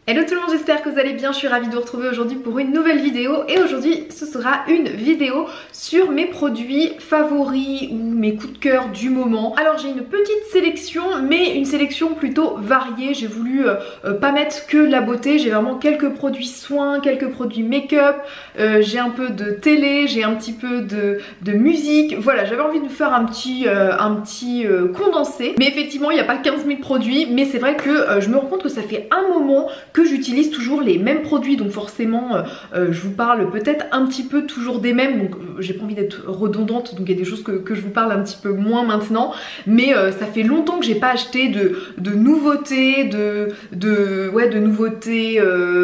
Hello tout le monde, j'espère que vous allez bien, je suis ravie de vous retrouver aujourd'hui pour une nouvelle vidéo et aujourd'hui ce sera une vidéo sur mes produits favoris ou mes coups de cœur du moment. Alors j'ai une petite sélection mais une sélection plutôt variée, j'ai voulu pas mettre que de la beauté, j'ai vraiment quelques produits soins, quelques produits make-up, j'ai un peu de télé, j'ai un petit peu de musique, voilà j'avais envie de vous faire un petit condensé. Mais effectivement il n'y a pas 15 000 produits, mais c'est vrai que je me rends compte que ça fait un moment que j'utilise toujours les mêmes produits, donc forcément je vous parle peut-être un petit peu toujours des mêmes, donc j'ai pas envie d'être redondante, donc il y a des choses que je vous parle un petit peu moins maintenant, mais ça fait longtemps que j'ai pas acheté de nouveautés, de nouveautés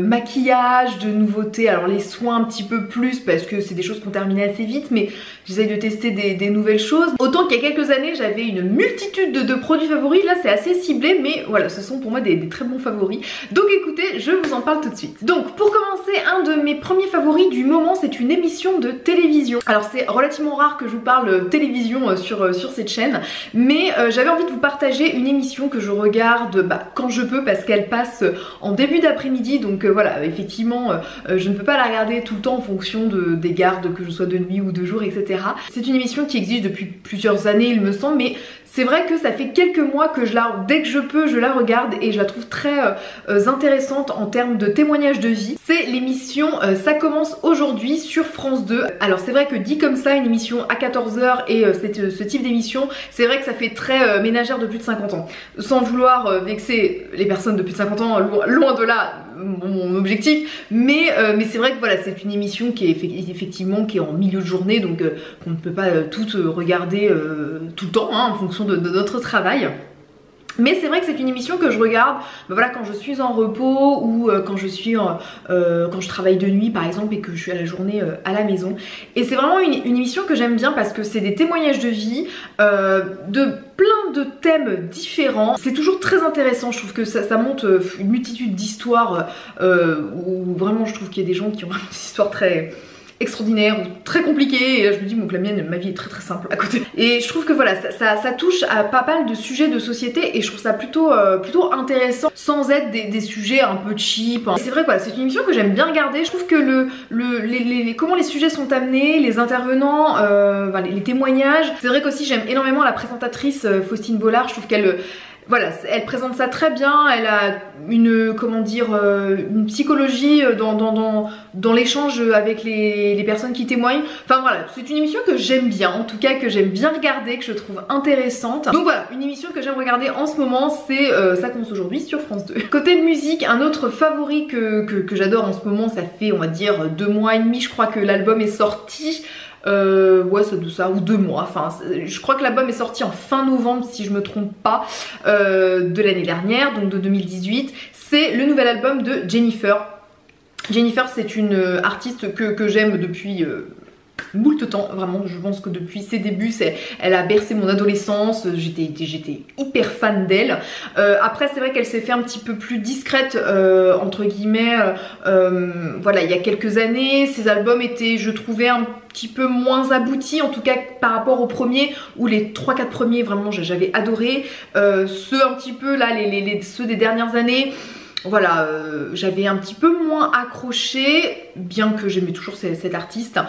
maquillage, de nouveautés, alors les soins un petit peu plus parce que c'est des choses qu'on termine assez vite, mais j'essaye de tester des nouvelles choses. Autant qu'il y a quelques années j'avais une multitude de produits favoris, là c'est assez ciblé, mais voilà ce sont pour moi des très bons favoris. Donc écoutez, je vous en parle tout de suite. Donc pour commencer, un de mes premiers favoris du moment, c'est une émission de télévision. Alors c'est relativement rare que je vous parle télévision sur cette chaîne, mais j'avais envie de vous partager une émission que je regarde quand je peux parce qu'elle passe en début d'après-midi, donc voilà, effectivement je ne peux pas la regarder tout le temps en fonction des gardes, que je sois de nuit ou de jour, etc. C'est une émission qui existe depuis plusieurs années il me semble, mais c'est vrai que ça fait quelques mois que dès que je peux, je la regarde et je la trouve très intéressante en termes de témoignage de vie. C'est l'émission Ça commence aujourd'hui sur France 2. Alors c'est vrai que dit comme ça, une émission à 14 h et ce type d'émission, c'est vrai que ça fait très ménagère de plus de 50 ans. Sans vouloir vexer les personnes de plus de 50 ans, loin de là mon objectif, mais c'est vrai que voilà, c'est une émission qui est effectivement qui est en milieu de journée, donc qu'on ne peut pas toutes regarder tout le temps en fonction de notre travail. Mais c'est vrai que c'est une émission que je regarde voilà, quand je suis en repos ou quand je travaille de nuit par exemple et que je suis à la journée à la maison. Et c'est vraiment une émission que j'aime bien parce que c'est des témoignages de vie, de plein de thèmes différents. C'est toujours très intéressant, je trouve que ça montre une multitude d'histoires où vraiment je trouve qu'il y a des gens qui ont des histoires très extraordinaire ou très compliqué, et là je me dis bon, que la mienne, ma vie est très simple à côté, et je trouve que voilà ça touche à pas mal de sujets de société et je trouve ça plutôt intéressant sans être des sujets un peu cheap. C'est vrai que voilà, c'est une émission que j'aime bien regarder. Je trouve que comment les sujets sont amenés, les intervenants, les témoignages. C'est vrai qu'aussi j'aime énormément la présentatrice Faustine Bollard. Je trouve qu'elle voilà, elle présente ça très bien, elle a une psychologie dans l'échange avec les personnes qui témoignent. Enfin voilà, c'est une émission que j'aime bien, en tout cas que j'aime bien regarder, que je trouve intéressante. Donc voilà, une émission que j'aime regarder en ce moment, c'est Ça commence aujourd'hui sur France 2. Côté musique, un autre favori que j'adore en ce moment, ça fait on va dire 2 mois et demi, je crois que l'album est sorti. Ouais ça ou 2 mois, enfin je crois que l'album est sorti en fin novembre si je me trompe pas, de l'année dernière, donc de 2018. C'est le nouvel album de Jennifer. Jennifer, c'est une artiste que j'aime depuis moult temps, vraiment. Je pense que depuis ses débuts elle a bercé mon adolescence, j'étais hyper fan d'elle. Après c'est vrai qu'elle s'est fait un petit peu plus discrète entre guillemets, voilà, il y a quelques années. Ses albums étaient, je trouvais, un petit peu moins aboutis, en tout cas par rapport aux premiers, ou les 3-4 premiers vraiment j'avais adoré. Ceux un petit peu là, ceux des dernières années, voilà, j'avais un petit peu moins accroché, bien que j'aimais toujours cette artiste.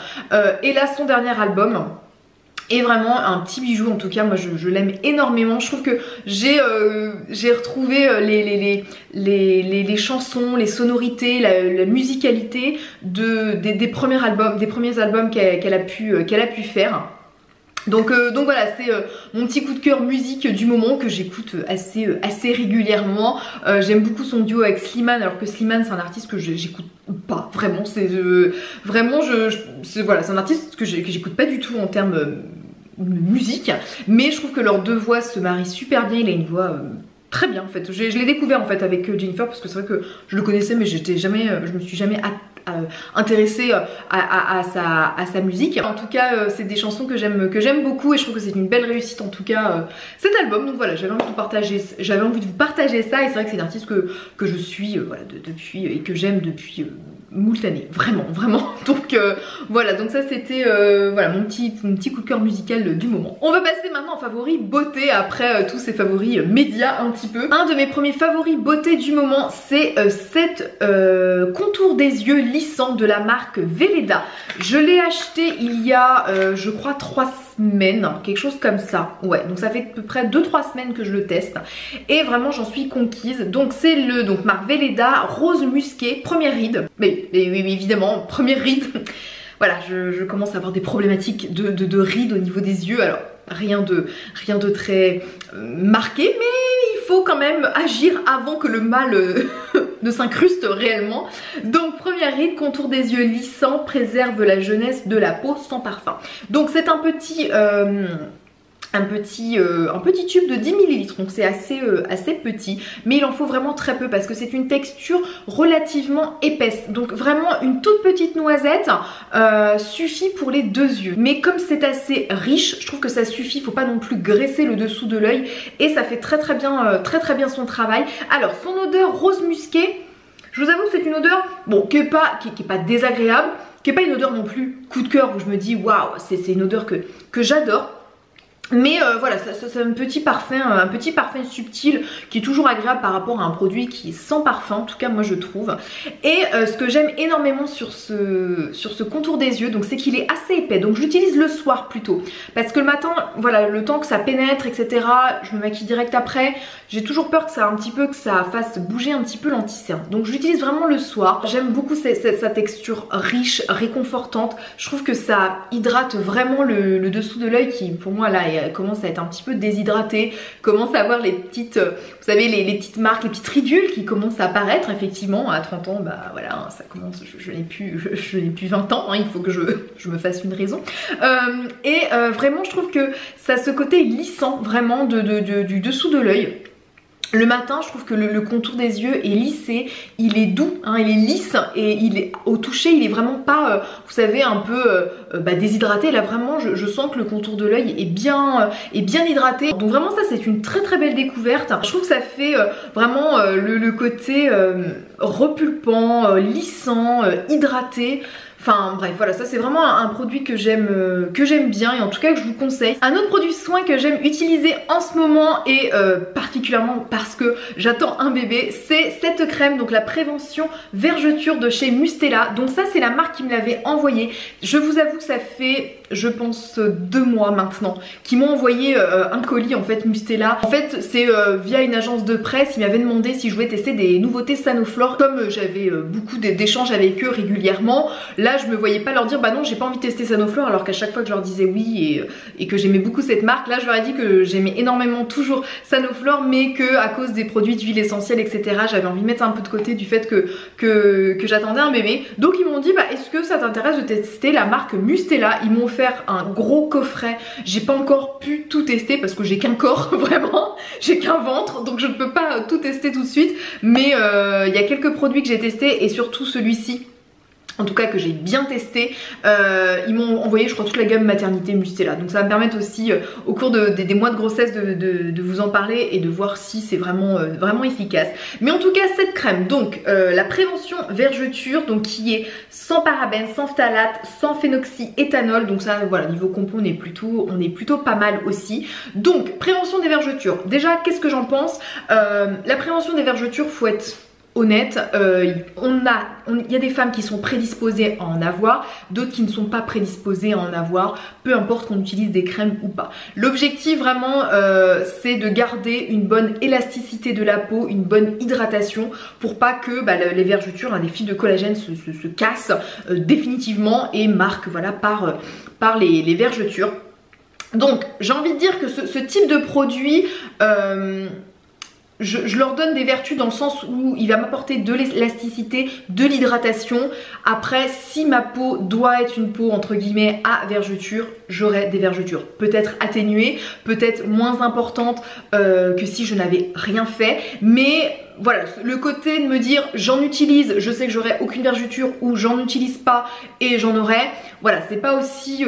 Et là, son dernier album est vraiment un petit bijou, en tout cas moi je l'aime énormément. Je trouve que j'ai retrouvé les chansons, les sonorités, la musicalité des premiers albums qu'elle a pu faire. Donc voilà, c'est mon petit coup de cœur musique du moment que j'écoute assez régulièrement. J'aime beaucoup son duo avec Slimane, alors que Slimane c'est un artiste que j'écoute pas vraiment. C'est vraiment voilà, c'est un artiste que j'écoute pas du tout en termes de musique, mais je trouve que leurs deux voix se marient super bien. Il a une voix très bien en fait. Je l'ai découvert en fait avec Jennifer parce que c'est vrai que je le connaissais mais je me suis jamais intéressé à sa musique. En tout cas c'est des chansons que j'aime beaucoup et je trouve que c'est une belle réussite en tout cas cet album. Donc voilà, j'avais envie de vous partager ça, et c'est vrai que c'est une artiste que je suis voilà, depuis et que j'aime depuis moult années, vraiment donc voilà, donc ça c'était voilà mon petit coup de cœur musical du moment. On va passer maintenant en favoris beauté après tous ces favoris médias un petit peu. Un de mes premiers favoris beauté du moment, c'est cette contour des yeux lissant de la marque Velleda. Je l'ai acheté il y a je crois 3 semaines, quelque chose comme ça, ouais, donc ça fait à peu près 2-3 semaines que je le teste et vraiment j'en suis conquise. Donc c'est le marque Velleda Rose Musqué, première ride, mais oui évidemment première ride. Voilà, je commence à avoir des problématiques de rides au niveau des yeux, alors rien de très marqué, mais il faut quand même agir avant que le mal ne s'incruste réellement. Donc première ride, contour des yeux lissant, préserve la jeunesse de la peau sans parfum. Donc c'est un petit tube de 10 ml, donc c'est assez petit, mais il en faut vraiment très peu parce que c'est une texture relativement épaisse, donc vraiment une toute petite noisette suffit pour les 2 yeux. Mais comme c'est assez riche, je trouve que ça suffit, faut pas non plus graisser le dessous de l'œil et ça fait très bien son travail. Alors son odeur rose musqué, je vous avoue que c'est une odeur bon qui est pas désagréable, qui est pas une odeur non plus coup de cœur où je me dis waouh, c'est une odeur que j'adore. Mais voilà, c'est un petit parfum subtil qui est toujours agréable par rapport à un produit qui est sans parfum, en tout cas moi je trouve. Et ce que j'aime énormément sur ce contour des yeux, donc c'est qu'il est assez épais, donc je l'utilise le soir plutôt, parce que le matin, voilà, le temps que ça pénètre, etc., je me maquille direct après, j'ai toujours peur que ça fasse bouger un petit peu l'anti-cerne, donc je l'utilise vraiment le soir. J'aime beaucoup sa texture riche, réconfortante, je trouve que ça hydrate vraiment le dessous de l'œil qui pour moi là commence à être un petit peu déshydraté, commence à avoir les petites, vous savez, les petites marques, les petites ridules qui commencent à apparaître. Effectivement à 30 ans, bah voilà, ça commence, je n'ai plus 20 ans, hein, il faut que je me fasse une raison. Vraiment je trouve que ça a ce côté lissant vraiment du dessous de l'œil. Le matin, je trouve que le contour des yeux est lissé, il est doux, hein, il est lisse et il est au toucher, il est vraiment pas, vous savez, un peu déshydraté. Là vraiment, je sens que le contour de l'œil est bien hydraté. Donc vraiment ça c'est une très belle découverte. Je trouve que ça fait vraiment le côté repulpant, lissant, hydraté. Enfin bref, voilà, ça c'est vraiment un produit que j'aime bien et en tout cas que je vous conseille. Un autre produit soin que j'aime utiliser en ce moment et particulièrement parce que j'attends un bébé, c'est cette crème, donc la prévention vergeture de chez Mustela. Donc ça c'est la marque qui me l'avait envoyée. Je vous avoue que ça fait je pense 2 mois maintenant qu'ils m'ont envoyé un colis en fait Mustela. En fait c'est via une agence de presse, ils m'avaient demandé si je voulais tester des nouveautés Sanoflore. Comme j'avais beaucoup d'échanges avec eux régulièrement, là je me voyais pas leur dire bah non j'ai pas envie de tester Sanoflore, alors qu'à chaque fois que je leur disais oui et que j'aimais beaucoup cette marque, là je leur ai dit que j'aimais énormément toujours Sanoflore mais que à cause des produits d'huile essentielle etc j'avais envie de mettre un peu de côté du fait que j'attendais un bébé. Donc ils m'ont dit bah est-ce que ça t'intéresse de tester la marque Mustela. Ils m'ont offert un gros coffret, j'ai pas encore pu tout tester parce que j'ai qu'un corps vraiment, j'ai qu'un ventre donc je ne peux pas tout tester tout de suite, mais il y a quelques produits que j'ai testés et surtout celui-ci en tout cas que j'ai bien testé. Ils m'ont envoyé je crois toute la gamme maternité Mustela, donc ça va me permettre aussi au cours des mois de grossesse de vous en parler et de voir si c'est vraiment efficace. Mais en tout cas cette crème, donc la prévention vergeture, donc qui est sans parabènes, sans phtalate, sans phénoxyéthanol, donc ça voilà, niveau compo on est plutôt pas mal aussi. Donc prévention des vergetures, déjà qu'est-ce que j'en pense? La prévention des vergetures, faut être honnête, il y a des femmes qui sont prédisposées à en avoir, d'autres qui ne sont pas prédisposées à en avoir, peu importe qu'on utilise des crèmes ou pas. L'objectif vraiment c'est de garder une bonne élasticité de la peau, une bonne hydratation pour pas que les vergetures, les fils de collagène se cassent définitivement et marquent voilà, par les vergetures. Donc j'ai envie de dire que ce type de produit je leur donne des vertus dans le sens où il va m'apporter de l'élasticité, de l'hydratation. Après, si ma peau doit être une peau entre guillemets à vergeture, j'aurai des vergetures. Peut-être atténuées, peut-être moins importantes que si je n'avais rien fait. Mais voilà, le côté de me dire j'en utilise, je sais que j'aurai aucune vergeture, ou j'en utilise pas et j'en aurai, voilà, c'est pas aussi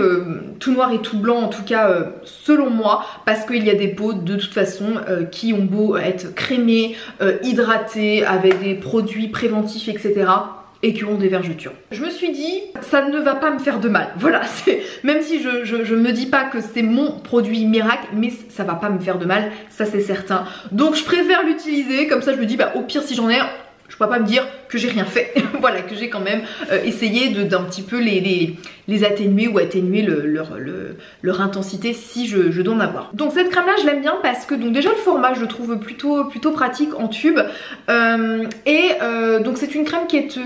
tout noir et tout blanc, en tout cas selon moi, parce qu'il y a des peaux de toute façon qui ont beau être crémées, hydratées, avec des produits préventifs, etc. et qui ont des vergetures. Je me suis dit, ça ne va pas me faire de mal. Voilà, même si je me dis pas que c'est mon produit miracle, mais ça va pas me faire de mal, ça c'est certain. Donc je préfère l'utiliser, comme ça je me dis, bah au pire si j'en ai, je pourrais pas me dire que j'ai rien fait. Voilà, que j'ai quand même essayé d'un petit peu les atténuer ou atténuer leur intensité si je dois en avoir. Donc cette crème là je l'aime bien parce que donc déjà le format je le trouve plutôt pratique en tube. Donc c'est une crème qui est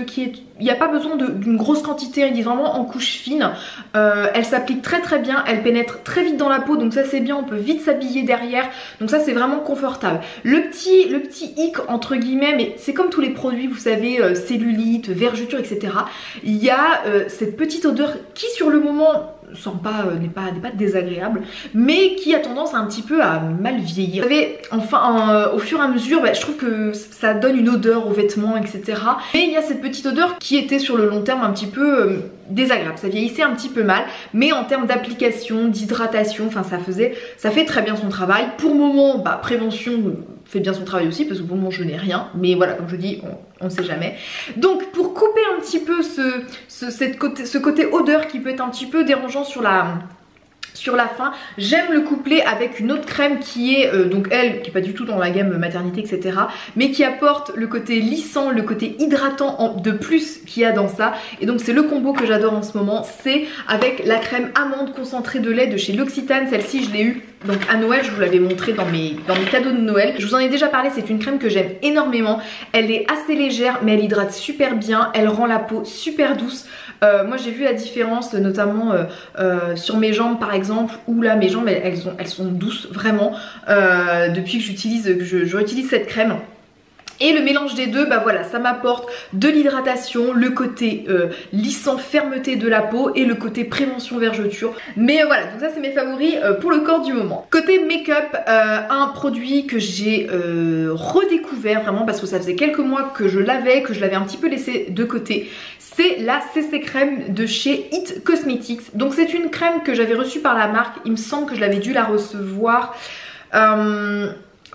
il n'y a pas besoin d'une grosse quantité, il dit vraiment en couche fine. Elle s'applique très bien, elle pénètre très vite dans la peau, donc ça c'est bien, on peut vite s'habiller derrière, donc ça c'est vraiment confortable. Le petit hic entre guillemets, mais c'est comme tous les produits, vous savez, cellulite, vergeture, etc. Il y a cette petite odeur qui sur le moment n'est pas désagréable, mais qui a tendance un petit peu à mal vieillir. Vous savez, enfin au fur et à mesure, je trouve que ça donne une odeur aux vêtements, etc. Mais il y a cette petite odeur qui était sur le long terme un petit peu désagréable, ça vieillissait un petit peu mal, mais en termes d'application, d'hydratation, enfin ça fait très bien son travail. Pour le moment, prévention fait bien son travail aussi, parce que pour le moment je n'ai rien, mais voilà, comme je dis, on ne sait jamais. Donc pour couper un petit peu ce côté odeur qui peut être un petit peu dérangeant sur la fin, j'aime le coupler avec une autre crème qui est donc elle qui est pas du tout dans la gamme maternité, etc., mais qui apporte le côté lissant, le côté hydratant de plus qu'il y a dans ça. Et donc c'est le combo que j'adore en ce moment, c'est avec la crème amande concentrée de lait de chez L'Occitane. Celle-ci je l'ai eue donc à Noël, je vous l'avais montré dans mes cadeaux de Noël. Je vous en ai déjà parlé, c'est une crème que j'aime énormément. Elle est assez légère mais elle hydrate super bien, elle rend la peau super douce. Moi j'ai vu la différence notamment sur mes jambes par exemple, où là mes jambes elles sont douces vraiment depuis que je réutilise cette crème. Et le mélange des deux, voilà, ça m'apporte de l'hydratation, le côté lissant, fermeté de la peau et le côté prévention vergeture. Mais voilà, donc ça c'est mes favoris pour le corps du moment. Côté make-up, un produit que j'ai redécouvert vraiment parce que ça faisait quelques mois que je l'avais un petit peu laissé de côté. C'est la CC crème de chez It Cosmetics. Donc c'est une crème que j'avais reçue par la marque, il me semble que je l'avais dû la recevoir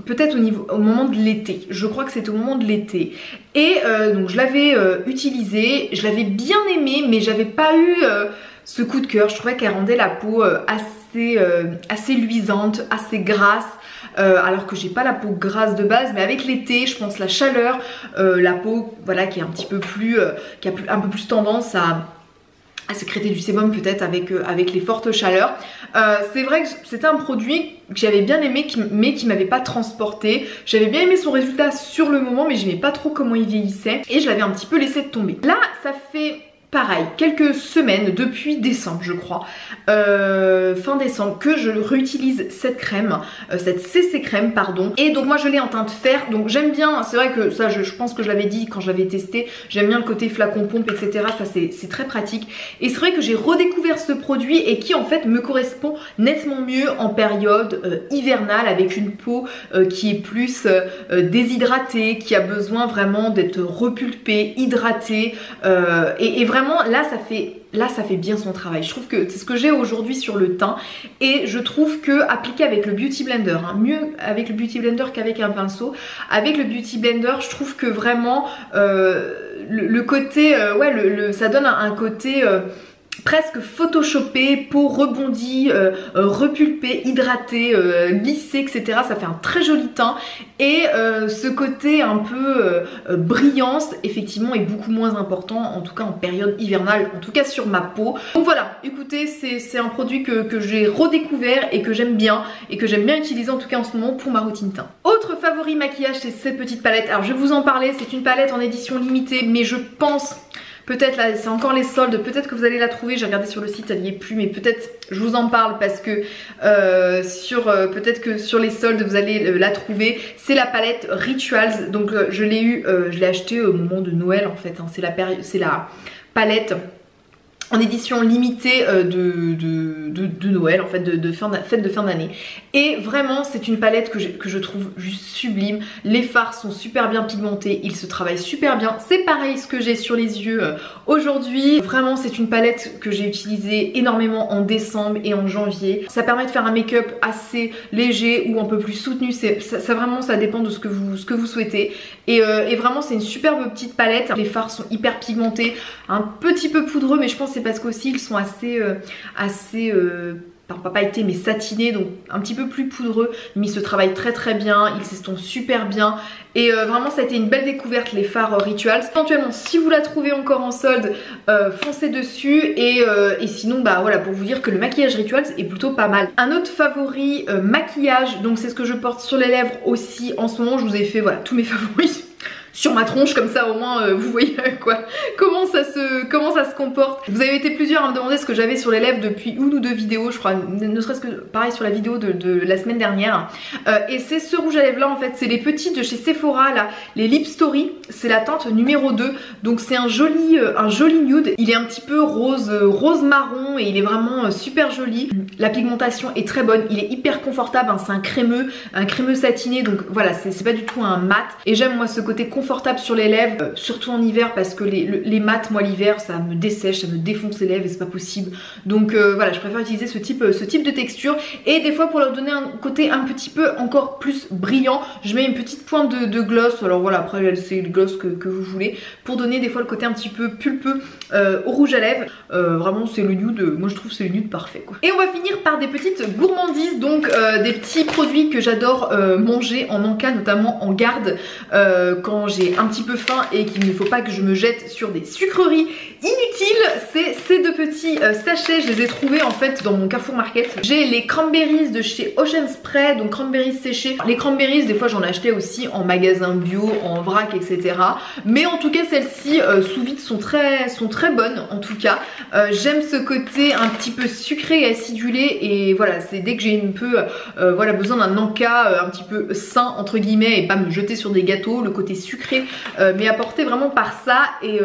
peut-être au moment de l'été, je crois que c'était au moment de l'été. Et donc je l'avais utilisée, je l'avais bien aimée, mais j'avais pas eu ce coup de cœur. Je trouvais qu'elle rendait la peau assez luisante, assez grasse. Alors que j'ai pas la peau grasse de base, mais avec l'été, je pense la chaleur, la peau voilà qui est un petit peu plus, qui a un peu plus tendance à sécréter du sébum peut-être avec les fortes chaleurs. C'est vrai que c'était un produit que j'avais bien aimé mais qui m'avait pas transporté. J'avais bien aimé son résultat sur le moment, mais j'aimais pas trop comment il vieillissait et je l'avais un petit peu laissé tomber. Là ça fait pareil, quelques semaines, depuis décembre je crois, fin décembre, que je réutilise cette crème, cette CC crème pardon. Et donc moi je l'ai en teinte fer, donc j'aime bien, c'est vrai que ça je pense que je l'avais dit quand je l'avais testé, j'aime bien le côté flacon pompe, etc. Ça c'est très pratique. Et c'est vrai que j'ai redécouvert ce produit et qui en fait me correspond nettement mieux en période hivernale, avec une peau qui est plus déshydratée, qui a besoin vraiment d'être repulpée, hydratée et vraiment là ça fait bien son travail. Je trouve que c'est ce que j'ai aujourd'hui sur le teint et je trouve que appliqué avec le Beauty Blender, mieux avec le Beauty Blender qu'avec un pinceau, avec le Beauty Blender je trouve que vraiment le côté ça donne un côté presque photoshopé, peau rebondie, repulpée, hydratée, lissée, etc. Ça fait un très joli teint et ce côté un peu brillance effectivement est beaucoup moins important, en tout cas en période hivernale, en tout cas sur ma peau. Donc voilà, écoutez, c'est un produit que j'ai redécouvert et que j'aime bien utiliser en tout cas en ce moment pour ma routine teint. Autre favori maquillage, c'est cette petite palette. Alors je vais vous en parler, c'est une palette en édition limitée, mais je pense... Peut-être là c'est encore les soldes, peut-être que vous allez la trouver, j'ai regardé sur le site, elle n'y est plus, mais peut-être je vous en parle parce que peut-être que sur les soldes vous allez la trouver. C'est la palette Rituals, donc je l'ai achetée au moment de Noël en fait, hein. C'est la palette en édition limitée de Noël, en fait, fête de fin d'année. Et vraiment c'est une palette que je trouve juste sublime. Les fards sont super bien pigmentés, ils se travaillent super bien. C'est pareil ce que j'ai sur les yeux aujourd'hui. Vraiment c'est une palette que j'ai utilisée énormément en décembre et en janvier. Ça permet de faire un make-up assez léger ou un peu plus soutenu. Vraiment ça dépend de ce que vous souhaitez. Et vraiment c'est une superbe petite palette. Les fards sont hyper pigmentés, un petit peu poudreux, mais je pense que c'est parce qu'aussi ils sont assez pas pailletés mais satinés, donc un petit peu plus poudreux, mais ils se travaillent très bien, ils s'estompent super bien. Et vraiment ça a été une belle découverte, les fards Rituals. Éventuellement si vous la trouvez encore en solde, foncez dessus. Et sinon bah voilà, pour vous dire que le maquillage Rituals est plutôt pas mal. Un autre favori maquillage, donc c'est ce que je porte sur les lèvres aussi en ce moment. Je vous ai fait voilà tous mes favoris sur ma tronche, comme ça au moins vous voyez comment ça se comporte. Vous avez été plusieurs à me demander ce que j'avais sur les lèvres depuis une ou deux vidéos, je crois, ne serait-ce que pareil sur la vidéo de la semaine dernière. Et c'est ce rouge à lèvres là en fait, c'est les petits de chez Sephora là, les Lip Story, c'est la teinte numéro 2. Donc c'est un joli nude, il est un petit peu rose marron et il est vraiment super joli. La pigmentation est très bonne, il est hyper confortable, hein, c'est un crémeux satiné, donc voilà, c'est pas du tout un mat. Et j'aime moi ce côté confortable sur les lèvres, surtout en hiver, parce que les mats, moi l'hiver ça me dessèche, ça me défonce les lèvres et c'est pas possible. Donc voilà, je préfère utiliser ce type de texture. Et des fois pour leur donner un côté un petit peu encore plus brillant, je mets une petite pointe de gloss. Alors voilà, après c'est le gloss que vous voulez, pour donner des fois le côté un petit peu pulpeux au rouge à lèvres. Vraiment c'est le nude, moi je trouve c'est le nude parfait quoi. Et on va finir par des petites gourmandises, donc des petits produits que j'adore manger en encas, notamment en garde quand j'ai un petit peu faim et qu'il ne faut pas que je me jette sur des sucreries inutiles. C'est ces deux petits sachets, je les ai trouvés en fait dans mon Carrefour Market. J'ai les cranberries de chez Ocean Spray, donc cranberries séchées. Les cranberries des fois j'en ai acheté aussi en magasin bio, en vrac, etc. Mais en tout cas celles-ci sous vide sont très bonnes en tout cas. J'aime ce côté un petit peu sucré et acidulé, et voilà, c'est dès que j'ai un peu voilà, besoin d'un encas un petit peu sain entre guillemets et pas me jeter sur des gâteaux, le côté sucré mais apporté vraiment par ça. Et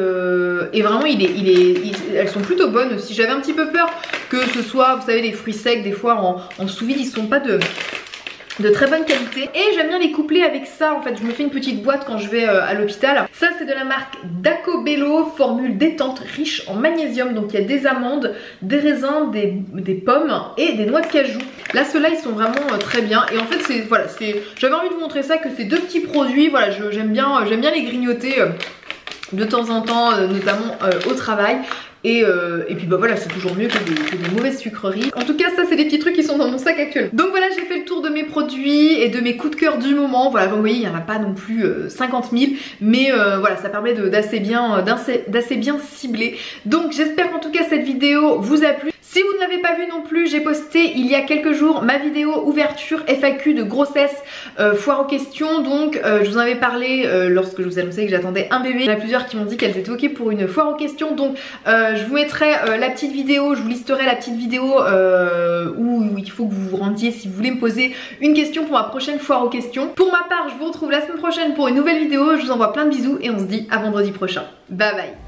vraiment elles sont plutôt bonnes aussi. J'avais un petit peu peur que ce soit, vous savez, les fruits secs des fois en sous vide, ils sont pas de très bonne qualité. Et j'aime bien les coupler avec ça en fait. Je me fais une petite boîte quand je vais à l'hôpital. Ça c'est de la marque Dacobello, formule détente riche en magnésium. Donc il y a des amandes, des raisins, des pommes et des noix de cajou. Là ceux-là ils sont vraiment très bien. Et en fait c'est voilà, j'avais envie de vous montrer ça, que ces deux petits produits, voilà, j'aime bien les grignoter de temps en temps, notamment au travail. Et puis bah voilà, c'est toujours mieux que des mauvaises sucreries. En tout cas ça c'est des petits trucs qui sont dans mon sac actuel. Donc voilà, j'ai fait le tour de mes produits et de mes coups de cœur du moment. Voilà, vous voyez il n'y en a pas non plus 50 000, mais voilà, ça permet d'assez bien cibler. Donc j'espère qu'en tout cas cette vidéo vous a plu. Si vous ne l'avez pas vu non plus, j'ai posté il y a quelques jours ma vidéo ouverture FAQ de grossesse foire aux questions. Donc je vous en avais parlé lorsque je vous annonçais que j'attendais un bébé. Il y en a plusieurs qui m'ont dit qu'elles étaient ok pour une foire aux questions. Donc je vous mettrai la petite vidéo, je vous listerai la petite vidéo où il faut que vous vous rendiez si vous voulez me poser une question pour ma prochaine foire aux questions. Pour ma part, je vous retrouve la semaine prochaine pour une nouvelle vidéo. Je vous envoie plein de bisous et on se dit à vendredi prochain. Bye bye.